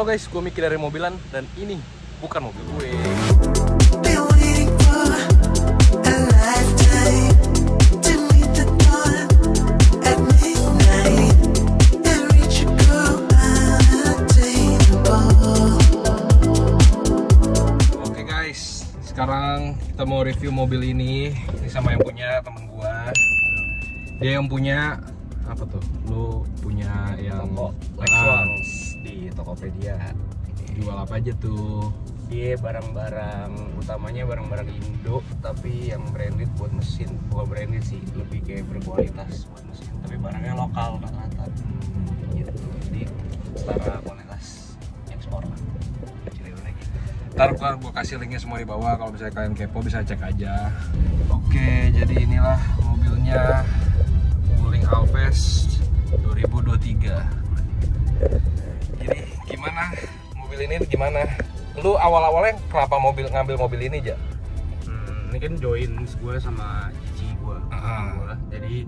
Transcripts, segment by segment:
Halo guys, gue Miki dari Mobilan dan ini bukan mobil gue. Oke guys, sekarang kita mau review mobil ini sama yang punya temen gue. Dia yang punya apa tuh? Lu punya yang Lexus di Tokopedia. Jual apa aja tuh? Dia barang-barang utamanya barang-barang Indo, tapi yang branded buat mesin. Bukan branded sih, lebih kayak berkualitas buat mesin, tapi barangnya lokal rata-rata. Gitu. Jadi setara kualitas ekspor lah. Ntar gue kasih linknya semua di bawah, kalau misalnya kalian kepo bisa cek aja. Oke, jadi inilah mobilnya Wuling Alves 2023. Jadi gimana mobil ini gimana? Lu awal-awalnya kenapa ngambil mobil ini aja? Ini kan join gue sama cici gue. Jadi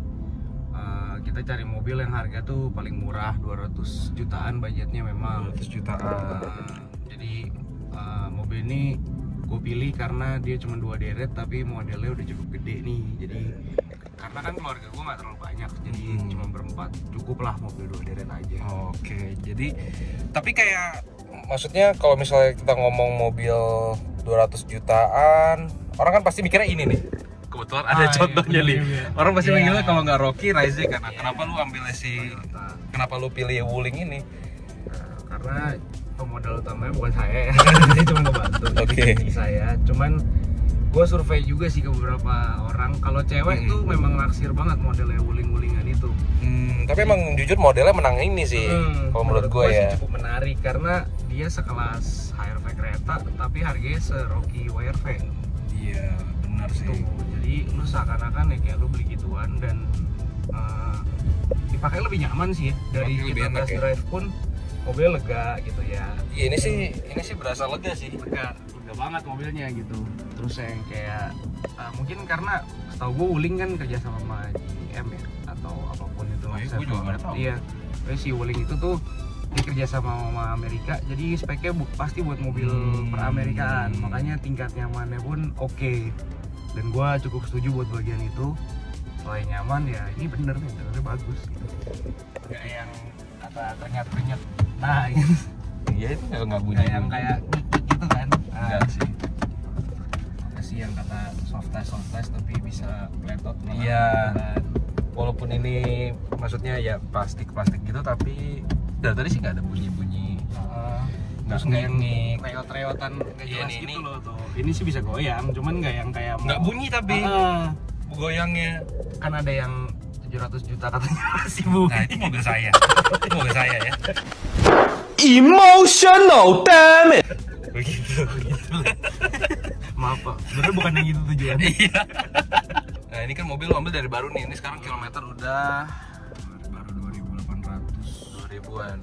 kita cari mobil yang harga tuh paling murah, 200 jutaan budgetnya memang. 200 jutaan. Jadi mobil ini gue pilih karena dia cuma 2 deret tapi modelnya udah cukup gede nih. Jadi karena kan keluarga gue nggak terlalu banyak, jadi cuma berempat, cukup lah mobil 2 deret aja. Oke, jadi tapi kayak maksudnya kalau misalnya kita ngomong mobil 200 jutaan, orang kan pasti mikirnya ini nih. Kebetulan ada contohnya nih. Orang pasti mikirnya kalau nggak Rocky, Rise kan. Kenapa lu ambil kenapa lu pilih Wuling ini? Karena pemodal utamanya bukan saya, dia cuma ngebantu. Saya, cuman gue survei juga sih ke beberapa orang. Kalau cewek tuh memang naksir banget modelnya Wuling-Wulingan itu. Tapi emang jujur modelnya menang ini sih. Kalau menurut gue ya sih cukup menarik karena dia sekelas HRV kereta tapi harganya se-Rocky WRV. Iya, benar sih. Jadi lu seakan-akan ya kayak lu beli gituan dan dipakai lebih nyaman sih ya. Dari kita test drive pun mobilnya lega gitu ya. Iya, ini sih berasa lega sih. Lega banget mobilnya gitu. Terus yang kayak mungkin karena setahu gue Wuling kan kerja sama GM ya atau apapun itu. Gue juga nggak tahu. Iya, si Wuling itu tuh dia kerja sama Amerika, jadi speknya pasti buat mobil per-Amerikaan. Makanya tingkat nyamannya pun oke. Dan gue cukup setuju buat bagian itu. Selain nyaman ya ini bener bagus gitu. Gak yang kata ternyat-ternyat. Nah gitu. Iya, itu nggak bunyi. Yang kayak gitu kan. Enggak sih. Masih yang kata soft touch tapi bisa pletot. Iya. Walaupun ini maksudnya ya plastik gitu, tapi dari tadi sih nggak ada bunyi. Terus nggak yang reot-reotan nggak jelas gitu loh tuh. Ini sih bisa goyang, cuman nggak yang kayak nggak bunyi tapi goyangnya. Kan ada yang 700 juta katanya masih bunyi. Nah itu mobil saya. Itu mobil saya ya. Emotional damn it. Begitu. Maaf pak, sebenarnya bukan yang gitu tujuannya. Iya. Nah ini kan mobil ambil dari baru nih. Ini sekarang kilometer udah baru 2.800 ribuan.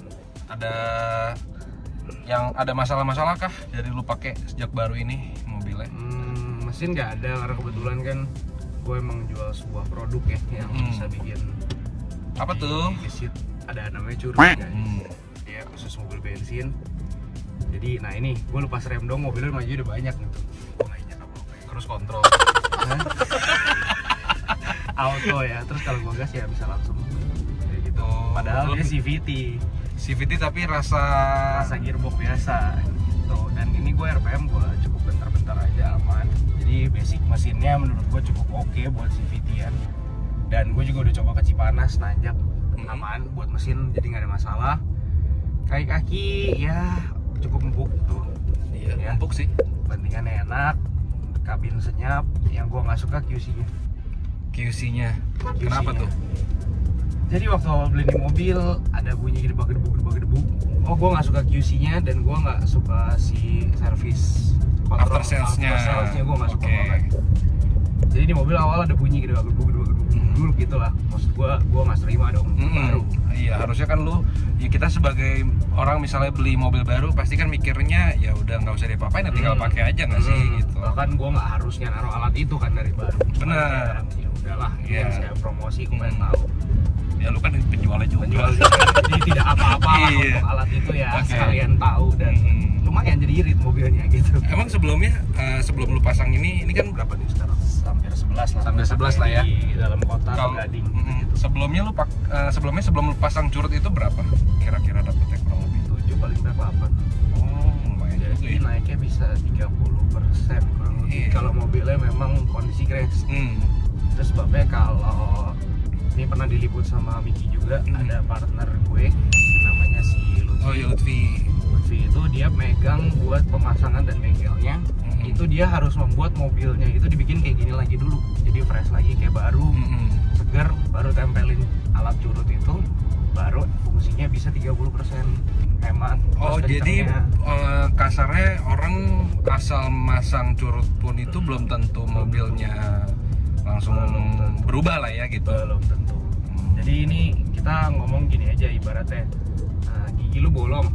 Ada masalah-masalah kah dari lu pakai sejak baru ini mobilnya? Mesin nggak ada karena kebetulan kan gue emang jual sebuah produk ya yang bisa bikin. Apa tuh? Ada namanya Curi guys. Dia khusus mobil bensin. Jadi nah ini gue lepas rem dong, mobilnya maju udah banyak gitu. Gue nggak ingat apa-apa. Terus kontrol. Auto ya, terus kalau gue gas ya bisa langsung kayak gitu. Padahal dia CVT tapi rasa gearbox biasa gitu. Dan ini gue RPM gue cukup bentar-bentar aja aman. Jadi basic mesinnya menurut gue cukup oke buat CVT-an. Dan gue juga udah coba ke Cipanas nanjak aman buat mesin, jadi nggak ada masalah. Kaki ya cukup empuk tuh. Iya, ya, empuk sih. Bandingannya enak, kabin senyap. Yang gue nggak suka QC-nya. Kenapa tuh? Jadi waktu awal beli di mobil ada bunyi gedebak. Oh gue nggak suka QC-nya dan gue nggak suka si service After sales-nya gue nggak suka banget. Jadi di mobil awal ada bunyi gedebak dulu gitulah. Maksud gue nggak terima dong baru. Iya, harusnya kan kita sebagai orang misalnya beli mobil baru pasti kan mikirnya ya udah nggak usah diapa-apain, tinggal pakai aja nggak sih gitu. Bahkan gue nggak harusnya naruh alat itu kan dari baru. Benar. Ya udahlah, saya promosi gue pengen tahu. Ya lu kan penjualnya juga. Jadi tidak apa-apa lah untuk alat itu ya, sekalian tahu dan lumayan jadi irit mobilnya gitu. Emang sebelumnya sebelum lu pasang ini kan berapa nih sekarang? Hampir 11 lah. Hampir 11 lah ya. Di dalam kota Gading. Gitu. Sebelum lu pasang curut itu berapa? Kira-kira dapetnya kurang lebih 7 paling berapa 8. Oh, lumayan juga Jadi ya. naiknya bisa 30% kurang lebih. Kalau mobilnya memang kondisi crash. Itu sebabnya kalau ini pernah diliput sama Miki juga, ada partner gue namanya si Lutfi. Oh iya, Lutfi itu dia megang buat pemasangan dan bengkelnya. Itu dia harus membuat mobilnya itu dibikin kayak gini lagi dulu, jadi fresh lagi kayak baru, segar, baru tempelin alat curut itu, baru fungsinya bisa 30% hemat. Oh jadi kasarnya orang asal masang curut pun itu belum tentu mobilnya langsung berubah lah ya gitu. Belum tentu. Jadi ini kita ngomong gini aja ibaratnya, gigi lu bolong,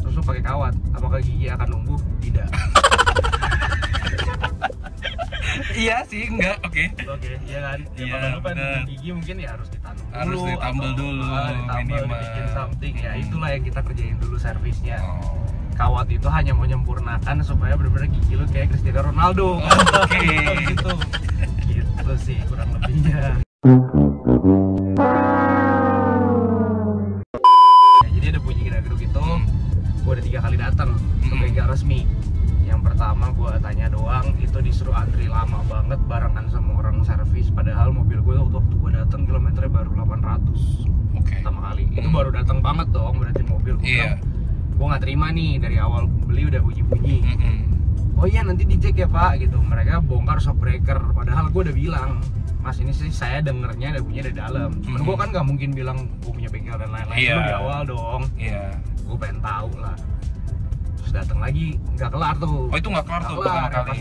terus lu pakai kawat, apakah gigi akan numbuh? Tidak. Iya sih, enggak, oke, iya kan? Ya, iya, kalau lu pengen gigi mungkin ya harus ditanam dulu, harus ditambal dulu, minimal dibikin something, ya itulah yang kita kerjain dulu servisnya. Kawat itu hanya menyempurnakan supaya benar-benar gigi lu kayak Cristiano Ronaldo. Gitu sih kurang lebihnya. Ya, jadi ada bunyi gerak-geruk itu, gue ada 3 kali datang ke bengkel resmi. Yang pertama gue tanya doang, itu disuruh antri lama banget barengan sama orang servis, padahal mobil gue waktu gue datang kilometernya baru 800. Pertama kali itu baru datang banget dong, berarti mobil gue nggak terima nih, dari awal beli udah bunyi-bunyi. Oh iya nanti dicek ya pak gitu, mereka bongkar shock breaker, padahal gue udah bilang mas ini sih saya dengernya ada bunyi dari dalam, cuman gue kan nggak mungkin bilang gue punya bengkel dan lain-lain. Itu di awal dong. Gue pengen tahu lah. Terus datang lagi nggak kelar tuh. Oh itu nggak kelar tuh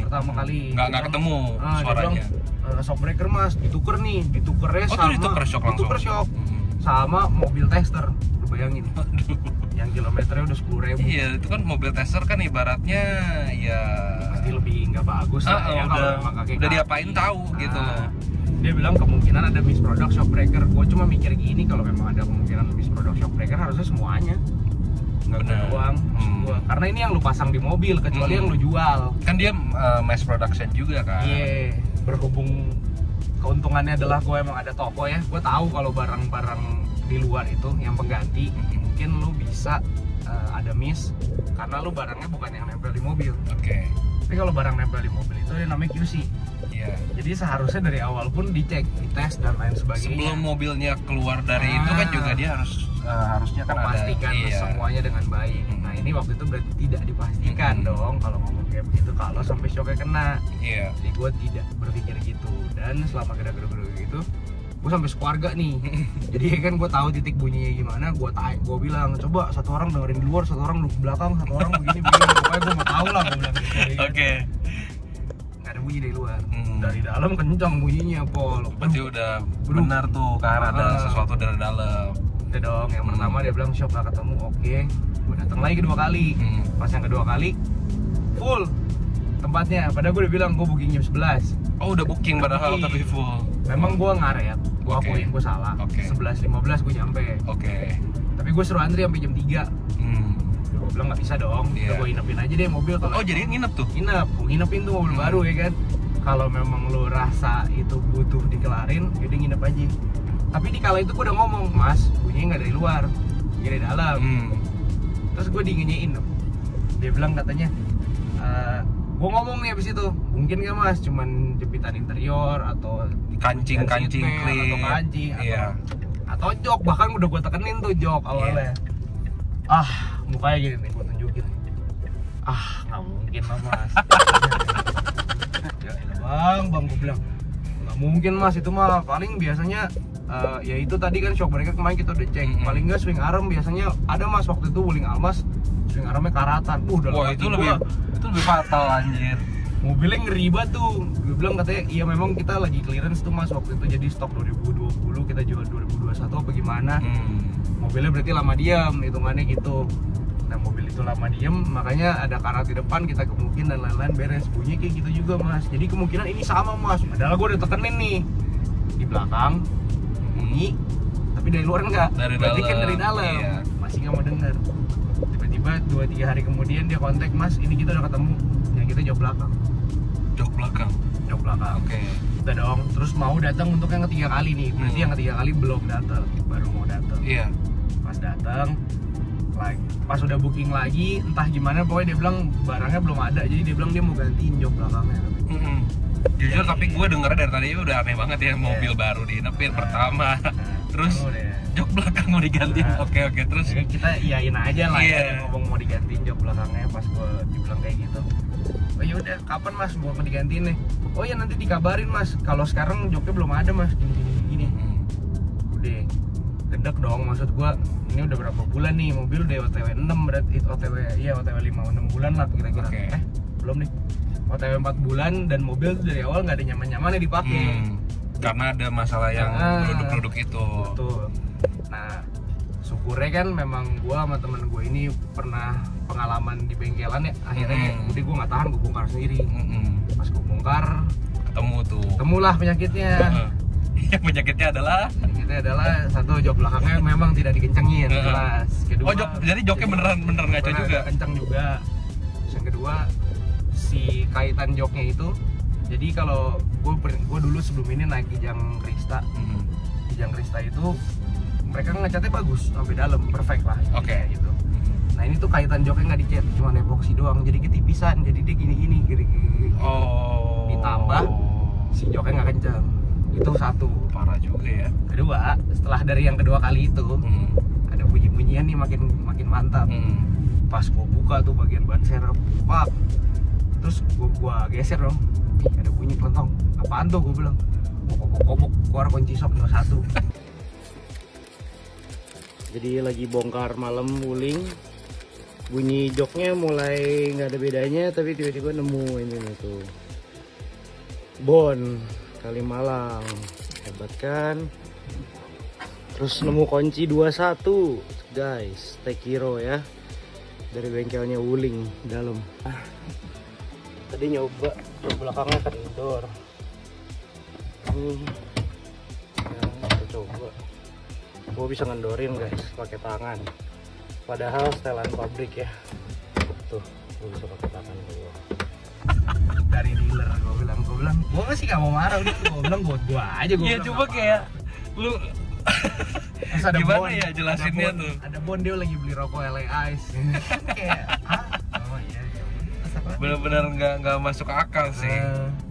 pertama kali nggak ketemu suaranya. Shock breaker mas dituker nih, ditukernya sama dituker shock sama mobil tester, lu bayangin. Yang kilometernya udah 10.000. Iya itu kan mobil tester kan ibaratnya ya pasti lebih nggak bagus lah ya, udah diapain tahu gitu loh. Dia bilang kemungkinan ada misproduct shock breaker. Gue cuma mikir gini, kalau memang ada kemungkinan misproduct shock breaker harusnya semuanya, nggak doang gua. Karena ini yang lu pasang di mobil, kecuali yang lu jual. Kan dia mass production juga kan. Iya, berhubung keuntungannya adalah gue emang ada toko ya, gue tahu kalau barang-barang di luar itu yang pengganti mungkin lu bisa ada miss karena lu barangnya bukan yang nempel di mobil. Tapi kalau barang nempel di mobil itu ada namanya QC. Jadi seharusnya dari awal pun dicek, dites dan lain sebagainya. Sebelum mobilnya keluar dari itu kan juga dia harusnya kan memastikan semuanya dengan baik. Nah ini waktu itu berarti tidak dipastikan dong kalau ngomong kayak begitu, kalau sampai shocknya kena. Jadi gue tidak berpikir gitu, dan selama gerak-gerak gitu gue sampai sekeluarga nih. Jadi kan gue tahu titik bunyinya gimana, gue bilang coba satu orang dengerin di luar, satu orang di belakang, satu orang begini pokoknya gue mau tahu lah, gue bilang gitu. Nggak ada bunyi dari luar, dari dalam kencang bunyinya Pol. Berarti udah benar tuh karena ada sesuatu dari dalam. Udah dong, yang pertama dia bilang shock nggak ketemu, gue datang lagi kedua kali. Pas yang kedua kali full tempatnya, padahal gue udah bilang gue booking jam 11. Oh udah booking padahal tapi full. Memang gue ngaret, gue akuin gue salah. 11.15 gue nyampe. Tapi gue suruh antri sampai jam 3. Gue bilang nggak bisa dong, gue inepin aja deh mobil. Oh jadi nginep tuh? Gue nginepin tuh mobil baru ya kan. Kalau memang lo rasa itu butuh dikelarin, yaudah nginep aja. Tapi di kala itu gue udah ngomong, mas bunyinya nggak dari luar, bunyi dari dalam. Terus gue dinginyain, dia bilang katanya, gue ngomong nih abis itu, mungkin nggak mas, cuman jepitan interior atau kancing clean atau kancing atau jok, bahkan udah gue tekenin tuh jok awalnya. Mukanya gini nih, gue tunjukin. Nggak mungkin lah mas. Ya bang, gue bilang nggak mungkin mas, itu mah paling biasanya ya itu tadi kan shock breaker kemarin kita udah cek, paling nggak swing arm biasanya ada mas, waktu itu Wuling Almas swing armnya karatan. Wah itu lebih fatal anjir. Mobilnya ngeri banget tuh. Gue bilang katanya iya memang kita lagi clearance tuh mas waktu itu, jadi stok 2020 kita jual 2021 apa gimana. Mobilnya berarti lama diam, hitungannya gitu. Nah mobil itu lama diem, makanya ada karat di depan, kita kemungkinan dan lain-lain beres. Bunyi kayak gitu juga mas, jadi kemungkinan ini sama mas. Padahal gue udah tekenin nih di belakang bunyi, tapi dari luar enggak. Dari berarti dalam. kan dari dalam. Iya. Masih nggak mau denger. Tiba-tiba 2-3 hari kemudian dia kontak, Mas ini kita udah ketemu, yang kita jok belakang. Jok belakang. Oke. Udah dong. Terus mau datang untuk yang ketiga kali nih. Berarti yang ketiga kali belum datang, baru mau datang. Iya. Pas datang, pas udah booking lagi, entah gimana pokoknya dia bilang barangnya belum ada, jadi dia bilang dia mau gantiin jok belakangnya. Jujur tapi gue dengernya dari tadi udah aneh banget ya, mobil baru diinepin pertama, terus jok belakang mau digantiin. Oke, terus kita iyain aja lah Iya. ya, ngomong mau digantiin jok belakangnya. Pas gue dibilang kayak gitu, oh ya udah, kapan Mas mau digantiin nih? Oh ya nanti dikabarin Mas, kalau sekarang joknya belum ada Mas, gini. Udah gedek dong, maksud gua ini udah berapa bulan nih, mobil udah OTW 6 berarti, OTW 5-6 bulan lah kira-kira. Belum nih, OTW 4 bulan dan mobil tuh dari awal nggak ada nyaman-nyamannya dipakai. Karena ada masalah yang produk-produk itu. Betul. Nah, syukurnya kan memang gua sama temen gue ini pernah pengalaman di bengkelan ya, akhirnya udah gua nggak tahan, gua bongkar sendiri. Pas gua bongkar, ketemulah penyakitnya. Yang penyakitnya adalah satu, jok belakangnya memang tidak dikencengin, jelas. Kedua, jadi joknya beneran ngaco juga. Kencang juga. Terus yang kedua, si kaitan joknya itu, jadi kalau gue dulu sebelum ini naik Kijang Krista, Kijang Krista itu mereka ngecatnya bagus sampai dalam, perfect lah. Gitu. Nah ini tuh kaitan joknya nggak dicat, cuma epoxy doang, jadi ketipisan, jadi dia gini-gini. Ditambah si joknya nggak kenceng. Itu satu. Parah juga ya. Kedua, setelah dari yang kedua kali itu ada bunyi-bunyian nih makin mantap. Pas gua buka tuh bagian ban serep, pak. Terus gua geser dong. Ada bunyi kelentong. Apaan tuh, gua bilang. Kobok keluar kunci sok 21. Jadi lagi bongkar malam wuling. Bunyi joknya mulai nggak ada bedanya, tapi tiba-tiba nemu ini nih tuh. Bon Kalimalang, hebat kan? Terus nemu kunci 21, guys, Tech Hero ya, dari bengkelnya Wuling dalam. Tadi nyoba belakangnya kendor. Kita coba. Gua bisa ngendorin guys, pakai tangan. Padahal setelan pabrik ya. Tuh, gua bisa pakai tangan dulu. Dari dealer gue bilang gue sih gak mau marah, udah gue bilang buat gue aja. Iya coba kayak lu ada gimana bon, ya jelasinnya tuh, ada bon dia lagi beli rokok LA Ice kayak oh iya bener-bener nggak masuk akal sih.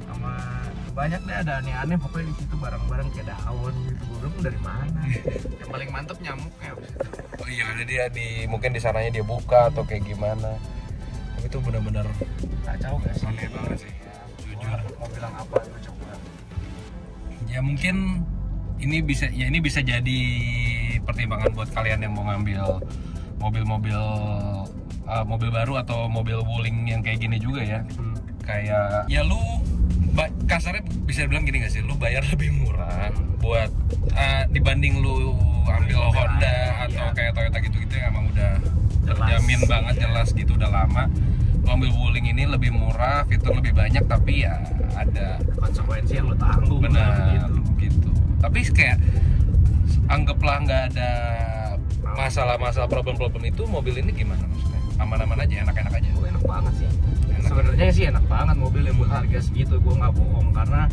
Sama banyak deh ada aneh-aneh pokoknya di situ, barang-barang kayak daun gitu. Gue bilang dari mana yang paling mantep nyamuknya. Oh iya, ada dia mungkin di sananya dia buka atau kayak gimana. Itu benar-benar kacau gak sih? aneh banget sih, jujur. Mau bilang apa lu coba? Ya mungkin ini bisa jadi pertimbangan buat kalian yang mau ngambil mobil baru atau mobil Wuling yang kayak gini juga ya. Kayak ya lu kasarnya bisa bilang gini gak sih, lu bayar lebih murah buat dibanding lu ambil Honda atau kayak Toyota gitu-gitu yang emang udah terjamin banget, jelas gitu, udah lama. Lu ambil Wuling ini lebih murah, fitur lebih banyak, tapi ya ada konsekuensi yang lu tanggung. Benar gitu. Tapi kayak anggaplah nggak ada masalah-masalah problem-problem itu, mobil ini gimana maksudnya? Aman-aman aja, enak-enak aja. Oh, enak banget sih. Sebenarnya sih enak banget mobilnya buat harga segitu, gue nggak bohong, karena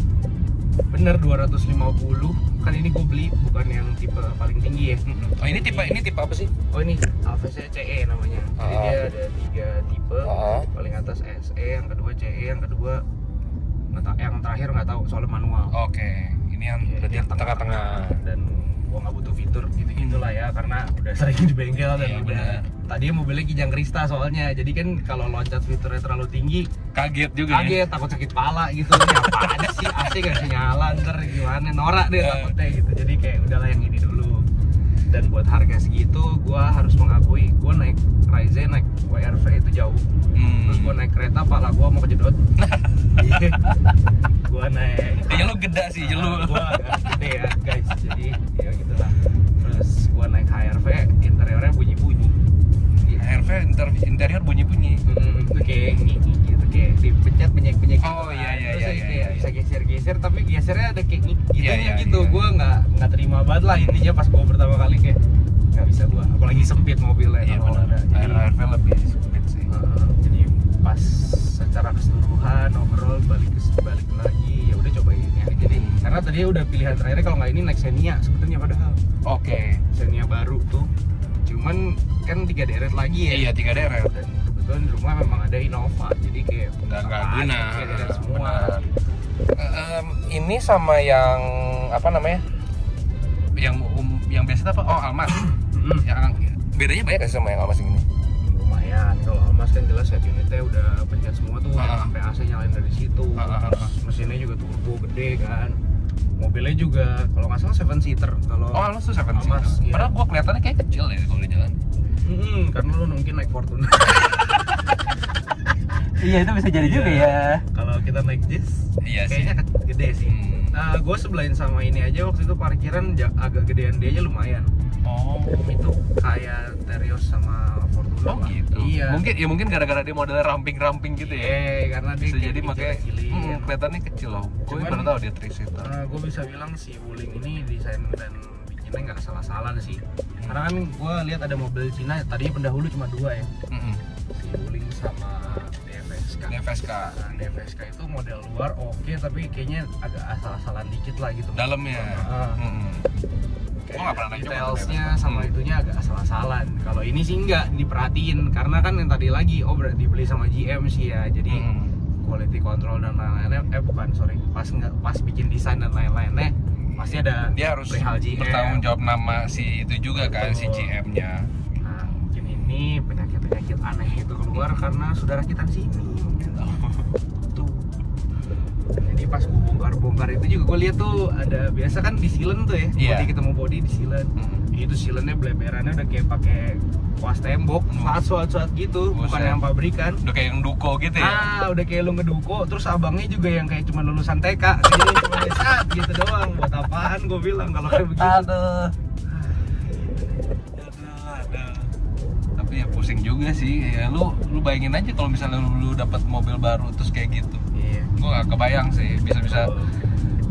bener 250 kan. Ini gue beli bukan yang tipe paling tinggi ya. Oh ini tipe apa sih? Oh ini Alphessa CE namanya. Jadi dia ada 3 tipe. Paling atas SE, yang kedua CE, yang kedua yang terakhir nggak tahu soalnya manual. Oke. Ini yang berarti tengah-tengah. Dan gua nggak butuh fitur gitu-gitulah ya, karena udah sering di bengkel dan udah. Tadinya mobilnya Kijang Krista soalnya, jadi kan kalau loncat fiturnya terlalu tinggi kaget juga. Takut sakit pala gitu. Ini apaan sih, AC gak bisa nyala, ntar gimana, norak deh takutnya gitu. Jadi kayak udahlah yang ini dulu. Dan buat harga segitu, gua harus mengakui, gua naik Ryzen, naik WRV itu jauh. Terus gua naik kereta, pala gua mau kejedot. Gua naik ya lu gede sih, lu. Gua agak gede ya guys, jadi ya gitulah. Terus gua naik HRV, interiornya bunyi-bunyi. HRV interior bunyi-bunyi. Itu kayak gitu, kayak dipencet bunyi-bunyi gitu. Oh iya. Bisa geser geser tapi gesernya ada kayak gitu Iya, gitu. iya. Gue nggak terima banget lah intinya pas gue pertama kali kayak nggak bisa gue, apalagi sempit mobilnya. Iya kalau benar. ada. Jadi, ARV lebih sempit sih. jadi pas secara keseluruhan overall balik lagi ya udah cobain ini aja deh. Karena tadi udah pilihan terakhir kalau nggak ini naik Xenia sebetulnya, padahal Oke. Xenia baru tuh. Cuman kan 3 deret lagi ya. Iya 3 deret. Dan kebetulan di rumah memang ada Innova, jadi kayak Nggak apaan, guna. kayak deret semua. Benar. Ini sama yang apa namanya? Yang biasa apa? Oh Almas. Yang bedanya banyak nggak sih sama yang Almas ini? Lumayan. Kalau Almas kan jelas ya unitnya udah pencet semua tuh, sampai AC nyalain dari situ. Terus mesinnya juga turbo gede kan. Mobilnya juga kalau nggak salah 7 seater. Kalau Almas tuh 7 seater. Almas, iya. Padahal gua kelihatannya kayak kecil ya kalau di jalan. Karena lu mungkin naik Fortuner. Iya itu bisa jadi juga ya. Kalau kita naik Jazz, Iya sih. kayaknya gede sih. Hmm. Gue sebelahin sama ini aja waktu itu parkiran agak gedean dia aja lumayan. Oh. Itu kayak Terios sama Fortuner. Oh lah. gitu. Iya. Mungkin gara-gara dia modelnya ramping-ramping gitu ya. Karena dia Bisa jadi makanya kecil-kecilin. kelihatannya kecil loh. Gue Cuman, baru tahu dia 3 seater. Gue bisa bilang si Wuling ini desain dan bikinnya nggak salah-salah sih. Karena kan gue lihat ada mobil Cina tadinya pendahulu cuma 2 ya. Si Wuling sama DFSK. Nah, DFSK itu model luar oke, tapi kayaknya agak asal-asalan dikit lah gitu. Dalamnya. Gue nggak pernah naik juga Detailsnya tuh, sama itunya agak asal-asalan. Kalau ini sih nggak diperhatiin, karena kan yang tadi lagi berarti dibeli sama GM sih ya. Jadi quality control dan lain-lainnya pas bikin desain dan lain-lainnya pasti ada dia harus perihal GM. bertanggung jawab nama si itu juga kan, si GM-nya. Nah, mungkin ini penyakit aneh itu keluar karena saudara kita di sini. Tuh. Jadi pas gue bongkar itu juga gue lihat tuh ada biasa kan di silen tuh ya. Iya. Body ketemu body di silen. Itu silennya bleberannya udah kayak pakai kuas tembok, soat gitu, bukan yang pabrikan. Udah kayak yang duko gitu ya. Udah kayak lu ngeduko, terus abangnya juga yang kayak cuma lulusan TK. Jadi cuma saat gitu doang. Buat apaan gue bilang kalau kayak begitu. Aduh. Tapi ya pusing juga sih. Ya lu bayangin aja kalau misalnya lu dapat mobil baru terus kayak gitu. Iya. Gue gak kebayang sih bisa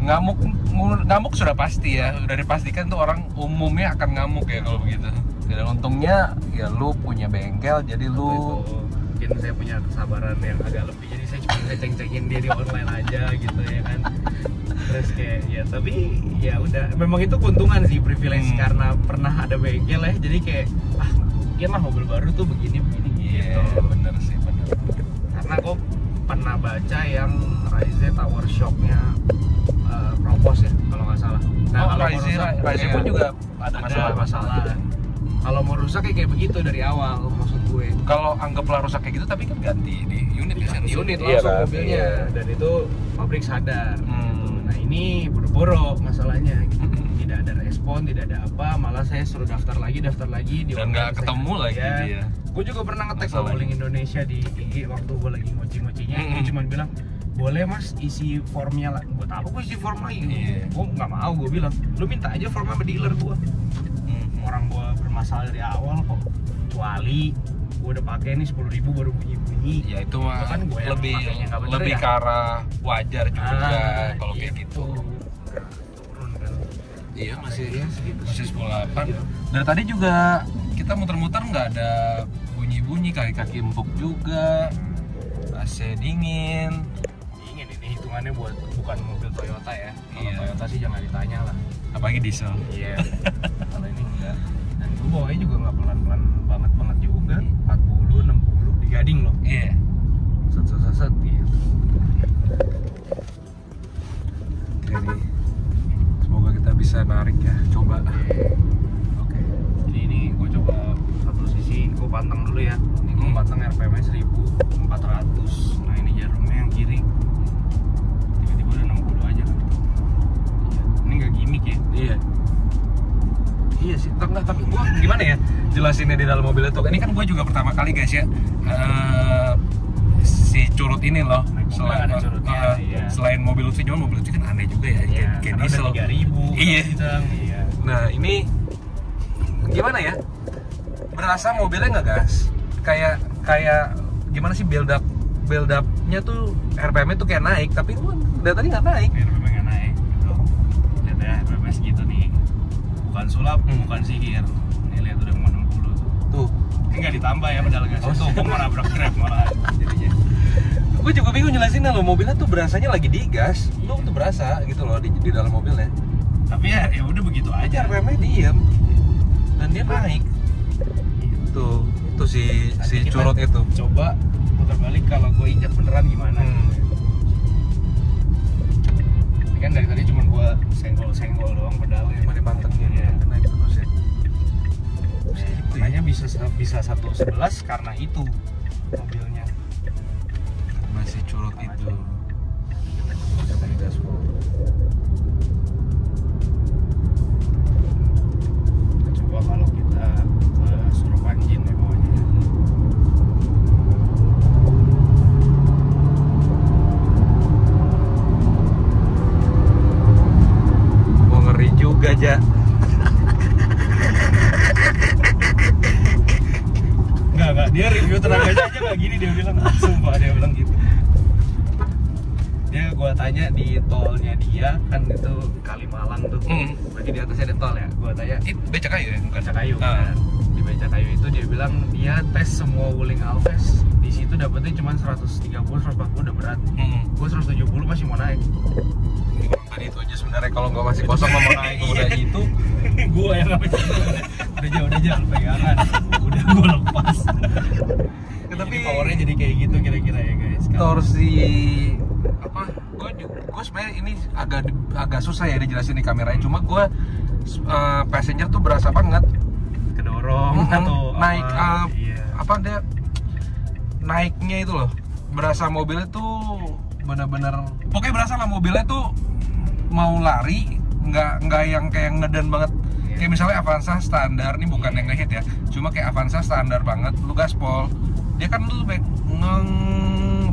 ngamuk sudah pasti ya, udah dipastikan tuh orang umumnya akan ngamuk ya kalau begitu. Dan untungnya ya lu punya bengkel, jadi lu mungkin saya punya kesabaran yang agak lebih, jadi saya cuma bisa ceng-cengin dia di online aja gitu ya kan. Terus kayak ya tapi ya udah, memang itu keuntungan sih, privilege karena pernah ada bengkel ya, jadi kayak mungkin lah mobil baru tuh begini Iya, gitu. bener sih, bener. Karena gue pernah baca yang Rise Tower Shock-nya Propos ya kalau nggak salah. Nah, kalau Rise pun juga ada masalah. Kalau mau rusak kayak begitu dari awal, maksud gue. Kalau anggaplah rusak kayak gitu, tapi kan ganti di unit ya, Di unit iya langsung kan? mobilnya, dan itu pabrik sadar. Nah ini boro-boro masalahnya, gitu. Tidak ada respon, tidak ada apa, malah saya suruh daftar lagi di dan nggak ketemu lagi ya. dia. Gue juga pernah ngetek Wuling Indonesia di IG waktu gue lagi ngoceh-ngocehnya. Dia cuma bilang, boleh mas isi formnya lah. Buat apa gue isi form lagi? Gue nggak mau, gue bilang lu minta aja formnya sama dealer gue. Orang gue bermasalah dari awal kok, kecuali gue udah pakai nih 10.000 baru bunyi. Ya itu mah kan gue yang makainya nggak bener lebih ya. ke arah wajar juga kalau kayak gitu. Turun kan. Iya masih segitu. masih 10.8. Dari tadi juga kita muter-muter nggak ada bunyi-bunyi, kaki empuk juga, AC dingin. Ini hitungannya bukan mobil Toyota ya. Kalau Iya. Toyota sih jangan ditanya lah. Apalagi diesel. Iya. Kalau ini enggak. Dan gue bawanya juga nggak pelan-pelan banget juga. 40, 60 di Gading loh. Iya. Set gitu. Jadi semoga kita bisa narik ya. Coba. Oke. Jadi ini gue coba satu sisi, gue pantang dulu ya. Ini gue pantang RPM-nya 1400. Nah ini jarumnya yang kiri. Tiba-tiba udah 60 aja kan. Ini nggak gimmick ya? Iya. Iya sih, enggak, tapi gua gimana ya jelasinnya di dalam mobil itu. Ini kan gua juga pertama kali guys ya, si curut ini loh. Selain ada curutnya, iya. Selain mobil Lutfi, cuman mobil Lutfi kan aneh juga ya, Iya, kayak karena diesel. udah 3.000. Iya. Iya. Nah ini gimana ya? Berasa mobilnya nggak gas? Kayak gimana sih build up nya tuh RPM-nya tuh kayak naik, tapi lu dari tadi nggak naik. RPM-nya nggak naik gitu. Lihat ya, RPM-nya segitu nih. Bukan sulap, bukan sihir. Nih lihat udah mau 60 Tuh. Nggak ditambah ya pedal gasnya. Tuh, gue mau nabrak Grab malah jadinya. Gue juga bingung jelasinnya loh, mobilnya tuh berasanya lagi digas. Lu tuh berasa gitu loh di dalam mobilnya. Tapi ya udah begitu aja. RPM-nya diem dan dia naik. Tuh si curut itu. Coba putar balik kalau gue injak beneran gimana. Ini kan dari tadi cuma gue senggol doang pedalnya. Cuma dipantengin ya. Naik terus ya. Makanya bisa 111 karena itu mobilnya. Masih curut itu. Coba kalau kita suruh Panjin ya bawahnya. Mau ngeri juga aja. Enggak, dia review tenaganya aja nggak gini, dia bilang, sumpah dia bilang gitu. Dia gua tanya di tolnya dia, kan itu Kalimalang tuh, berarti di atasnya ada tol ya. Gua tanya, Becakayu ya, bukan Becakayu kan. Di Becakayu itu dia bilang dia tes semua Wuling Alves, di situ dapetnya cuma 130, 140 udah berat. Gua 170 masih mau naik. Tadi itu aja sebenarnya, kalau nggak masih kosong mau naik udah itu. Gua yang nggak udah jauh pegangan, udah gua lepas. Tapi powernya jadi kayak gitu kira-kira ya guys. Torsi apa? Gue sebenarnya ini agak susah ya dijelasin di kameranya. Cuma gue passenger tuh berasa banget kedorong atau naik iya. apa dia naiknya itu loh. Berasa mobilnya tuh benar-benar, pokoknya berasa lah mobilnya tuh mau lari, nggak yang kayak ngeden banget. Kayak misalnya Avanza standar, nih bukan yang ngehit ya, cuma kayak Avanza standar banget, lu gaspol, dia kan lu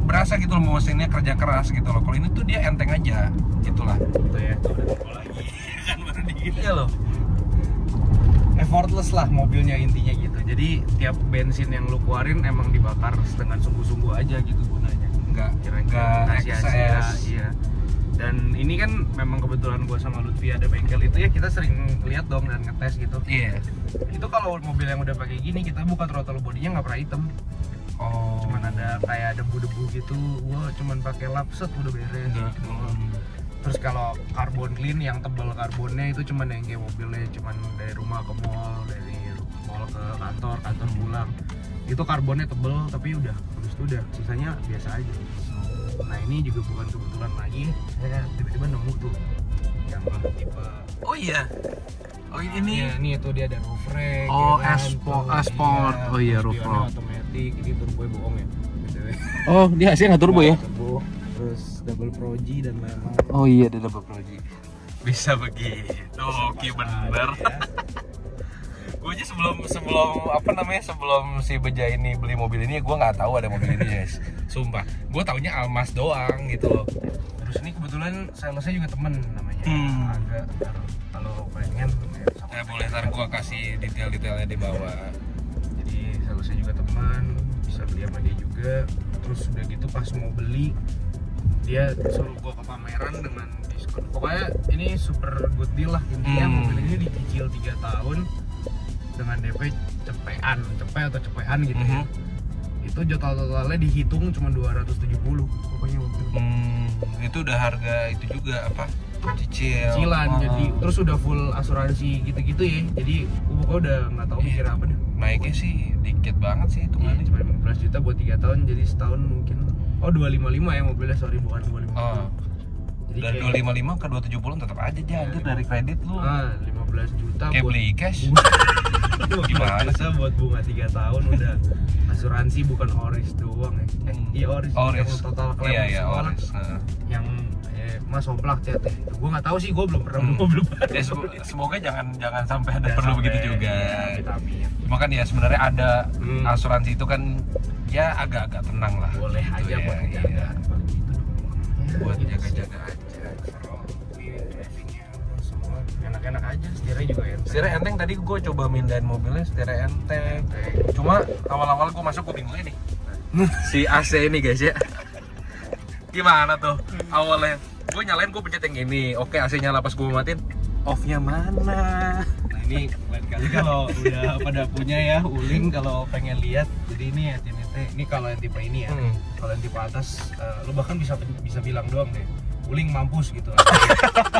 berasa gitu loh mesinnya kerja keras gitu loh. Kalau ini tuh dia enteng aja, gitulah. Itu ya, tuh udah turbo lagi. Kan baru dikit. Iya loh. Effortless lah mobilnya intinya gitu. Jadi tiap bensin yang lu keluarin emang dibakar dengan sungguh-sungguh aja gitu gunanya. Nggak sia-sia. Iya. Dan ini kan memang kebetulan gua sama Lutfi ada bengkel itu ya, kita sering lihat dong dan ngetes gitu. Iya. Itu kalau mobil yang udah pakai gini, kita buka throttle bodinya nggak pernah hitam. Oh. Cuman ada kayak debu-debu gitu. Wah, cuman pakai lap set udah beres. Gitu. Terus kalau carbon clean yang tebal karbonnya itu cuman yang kayak mobilnya cuman dari rumah ke mall, dari mall ke kantor pulang. Itu karbonnya tebel tapi udah habis itu udah sisanya biasa aja. Nah ini juga bukan kebetulan lagi, saya tiba-tiba nemu tuh yang tipe. Oh iya. Oh ini. Ya, ini itu dia ada roof rack. Oh, ya kan? Sport. Oh iya, roof rack. Otomatis, ini turbo bohong ya. Oh, dia hasilnya nggak turbo ya? Turbo. Terus double Pro G dan lain-lain. Oh iya, ada double Pro G. Bisa begitu. Oke, bener. Ya. Gue aja sebelum si Beja ini beli mobil ini, gue nggak tahu ada mobil ini guys. Sumpah, gue taunya Almas doang gitu loh. Terus ini kebetulan salesnya juga temen namanya. Agak kalau pengen ya boleh, ntar gue kasih detail-detailnya di bawah. Jadi salesnya juga teman, bisa beli sama dia juga. Terus udah gitu pas mau beli, dia suruh gue ke pameran dengan diskon. Pokoknya ini super good deal lah intinya. Mobil ini dicicil 3 tahun dengan DP cepean gitu ya. Itu totalnya dihitung cuma 270 pokoknya waktu itu. Itu udah harga itu juga apa? Cicilan. Jadi terus udah full asuransi gitu-gitu ya. Jadi pokoknya udah nggak tahu mikir apa deh. Naiknya sih dikit banget sih itu Iya, cuma 15 juta buat 3 tahun, jadi setahun mungkin 255 ya mobilnya, sorry bukan 255. Jadi dari 255 ke 270 tetap aja anjir dari kredit lu. 15 juta kayak buat beli cash. Gimana sih buat bunga 3 tahun udah asuransi, bukan oris doang ya. Iya oris. Yang total klaim iya, oris. Yang Mas Somplak chat ya. Gue nggak tahu sih, gue belum pernah belum. Ya, semoga jangan sampai ada perlu begitu juga. Amin. Cuma kan ya sebenarnya ada asuransi itu kan ya agak-agak tenang lah. Boleh gitu aja ya, buat jaga. iya. Buat Gitu jaga-jaga sih. aja. Drivingnya semua enak-enak aja, setirnya juga enteng. Setirnya enteng, tadi gue coba mindahin mobilnya setirnya enteng. Cuma awal-awal gue masuk gue bingung ini. Si AC ini guys ya. Gimana tuh awalnya? Gue nyalain, gue pencet yang ini. Oke, AC nyala, pas gue matiin, off-nya mana? Nah ini lain kali kalau udah pada punya ya Wuling, kalau pengen lihat, jadi ini ya ini kalau yang tipe ini ya. Kalau yang tipe atas, lo bahkan bisa bilang doang deh, Wuling mampus gitu.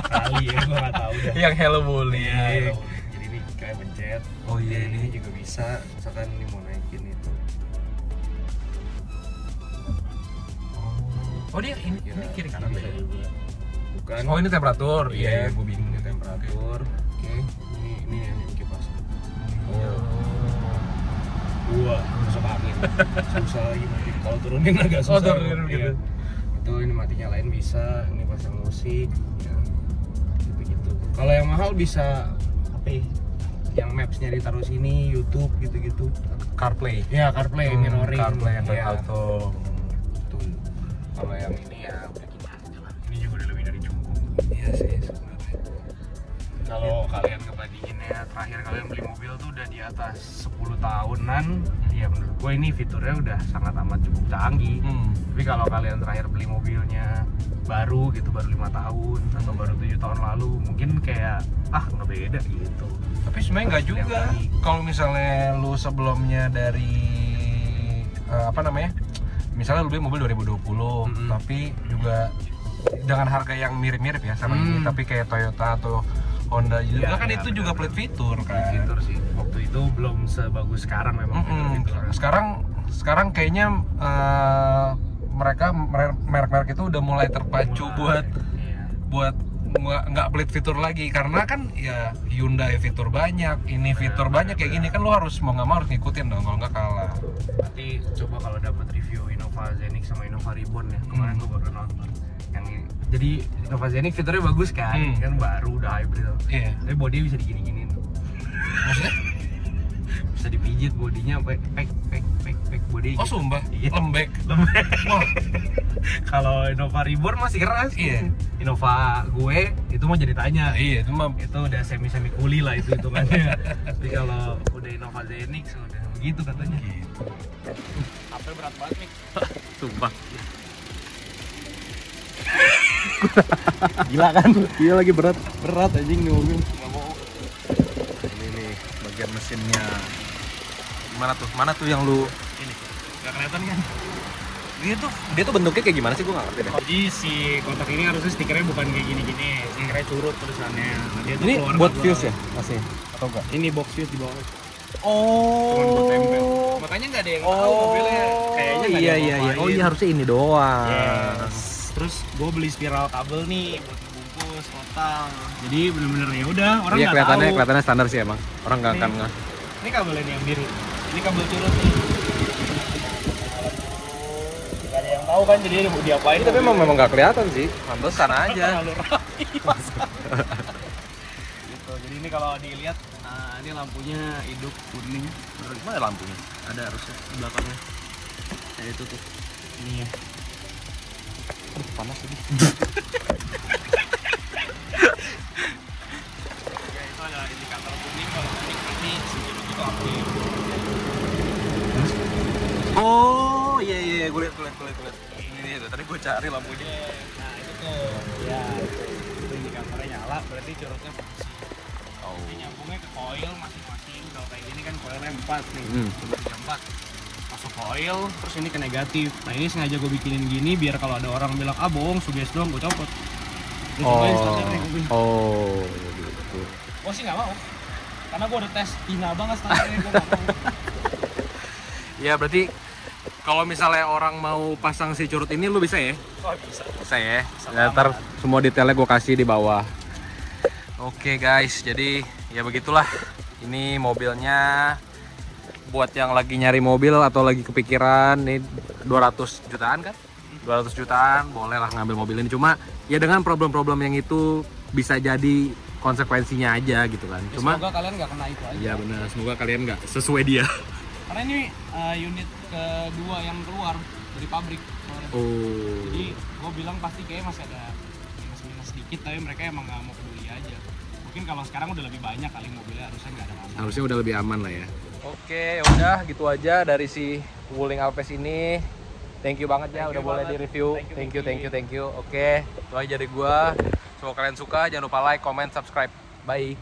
Kali ya, gue nggak tahu deh. Yang Hello Wuling. Iya, jadi ini kayak pencet. Oh iya, ini juga bisa. Misalkan ini mau naikin itu. Oh dia ini kiri kanan bisa ya? juga. Bukan. Oh ini temperatur. Iya, gue bingung. ini temperatur. Oke. Ini yang kipas. Oh. Gua masuk angin. Susah lagi mati. Kalau turunin agak susah. Oh, turunin gitu. Itu ini mati nyalain bisa, ini pasang musik ya. Gitu-gitu. Kalau yang mahal bisa apa ya? Yang maps-nya ditaruh sini, YouTube gitu-gitu. CarPlay. Ya, CarPlay, mirroring. CarPlay yang ya. auto. Tuh. Kalau yang ini ya udah gimana aja lah. Ini juga udah lebih dari cukup. Iya sih sebenarnya. Kalau kalian ngebandingin ya, terakhir kalian beli mobil tuh udah di atas 10 tahunan, ya menurut gue ini fiturnya udah sangat amat cukup canggih. Tapi kalau kalian terakhir beli mobilnya baru gitu, baru 5 tahun atau baru 7 tahun lalu, mungkin kayak nggak beda gitu. Tapi sebenarnya nggak juga. Kalau misalnya lu sebelumnya dari misalnya lu beli mobil 2020, tapi juga dengan harga yang mirip-mirip ya sama ini, tapi kayak Toyota atau Honda juga kan itu juga plate fitur kan. Plate fitur sih. Waktu itu belum sebagus sekarang memang fitur-fitur. Sekarang kayaknya merek-merek itu udah mulai terpacu buat nggak plate fitur lagi, karena kan ya Hyundai fitur banyak, ini fitur banyak kayak gini kan, lo harus mau nggak mau harus ngikutin dong, kalau nggak kalah. Nanti coba kalau dapat review Innova Zenix sama Innova Reborn ya, kemarin gue baru nonton yang ini. Jadi Innova Zenix fiturnya bagus kan, kan baru udah hybrid tuh. Iya. Tapi bodinya bisa digini-giniin. Maksudnya? Bisa dipijit bodinya, pek body. Oh sumpah? Iya. Lembek. Wah. Kalau Innova Reborn masih keras. Iya. Innova gue itu mau jadi tanya. Iya, itu udah semi kuli lah itu hitungannya. Tapi kalau udah Innova Zenix udah begitu katanya. Gitu. HP berat banget nih. Sumpah. Gila kan? Iya lagi berat anjing nih mobil. Nggak mau. Ini nih bagian mesinnya. Mana tuh yang lu Ini. Gak kelihatan kan? dia tuh bentuknya kayak gimana sih, gue nggak ngerti deh. Jadi si kotak ini harusnya stikernya bukan kayak gini-gini, stikernya curut tulisannya. Nah, dia tuh Ini keluar buat kabel. fuse ya masih atau enggak? Ini box fuse di bawah. Oh. Cuman buat tempel. Makanya nggak ada yang tahu mobilnya. Kayaknya nggak ada yang mau Oh main. iya, harusnya ini doang. Yes. Terus gue beli spiral kabel nih buat ngebungkus total. Jadi bener-bener ya udah orang Iya, nggak tahu. kelihatannya standar sih emang. Orang nggak akan nggak. Ini kabel ini yang biru. Ini kabel curut nih. Gak ada yang tahu kan, jadi diapain? Tapi memang nggak kelihatan sih. Pantesan aja. Terlalu rapi masa. Gitu. Jadi ini kalau dilihat, nah ini lampunya hidup kuning. Mana lampunya? Ada harusnya di belakangnya. Nah itu tuh. Ini ya. Panas ini. Ya itu ada indikator kuning, kalau kuning berarti segini itu aktif. Oh iya, gue lihat. Ini tadi gue cari lampunya. Nah itu tuh. Ya itu indikatornya nyala, berarti curutnya fungsi. Oh. Jadi nyambungnya ke coil masing-masing. Kalau kayak gini kan coilnya 4 nih. 4. Masuk coil, terus ini ke negatif. Nah ini sengaja gue bikinin gini biar kalau ada orang bilang bohong, suges doang, gue copot. Gue cobain standarnya gue. Oh, gitu. Gue sih nggak mau, karena gue udah tes hina banget standarnya, gue nggak mau. Ya berarti kalau misalnya orang mau pasang si curut ini, lu bisa ya? Oh bisa. Bisa ya. Ntar semua detailnya gue kasih di bawah. Oke guys, jadi ya begitulah. Ini mobilnya buat yang lagi nyari mobil atau lagi kepikiran nih 200 jutaan kan? 200 jutaan boleh lah ngambil mobil ini, cuma ya dengan problem-problem yang itu bisa jadi konsekuensinya aja gitu kan. Ya, cuma semoga kalian nggak kena itu aja. ya benar, semoga kalian nggak sesuai dia. Karena ini unit kedua yang keluar dari pabrik. Oh. Jadi gue bilang pasti kayak masih ada minus-minus sedikit, tapi mereka emang nggak mau peduli aja. Mungkin kalau sekarang udah lebih banyak kali mobilnya, harusnya nggak ada masalah. Harusnya udah lebih aman lah ya. Oke, udah gitu aja dari si Wuling Alphest ini. Thank you banget ya udah boleh di review. Thank you. Oke, itu aja dari gua. Semoga kalian suka. Jangan lupa like, comment, subscribe. Bye.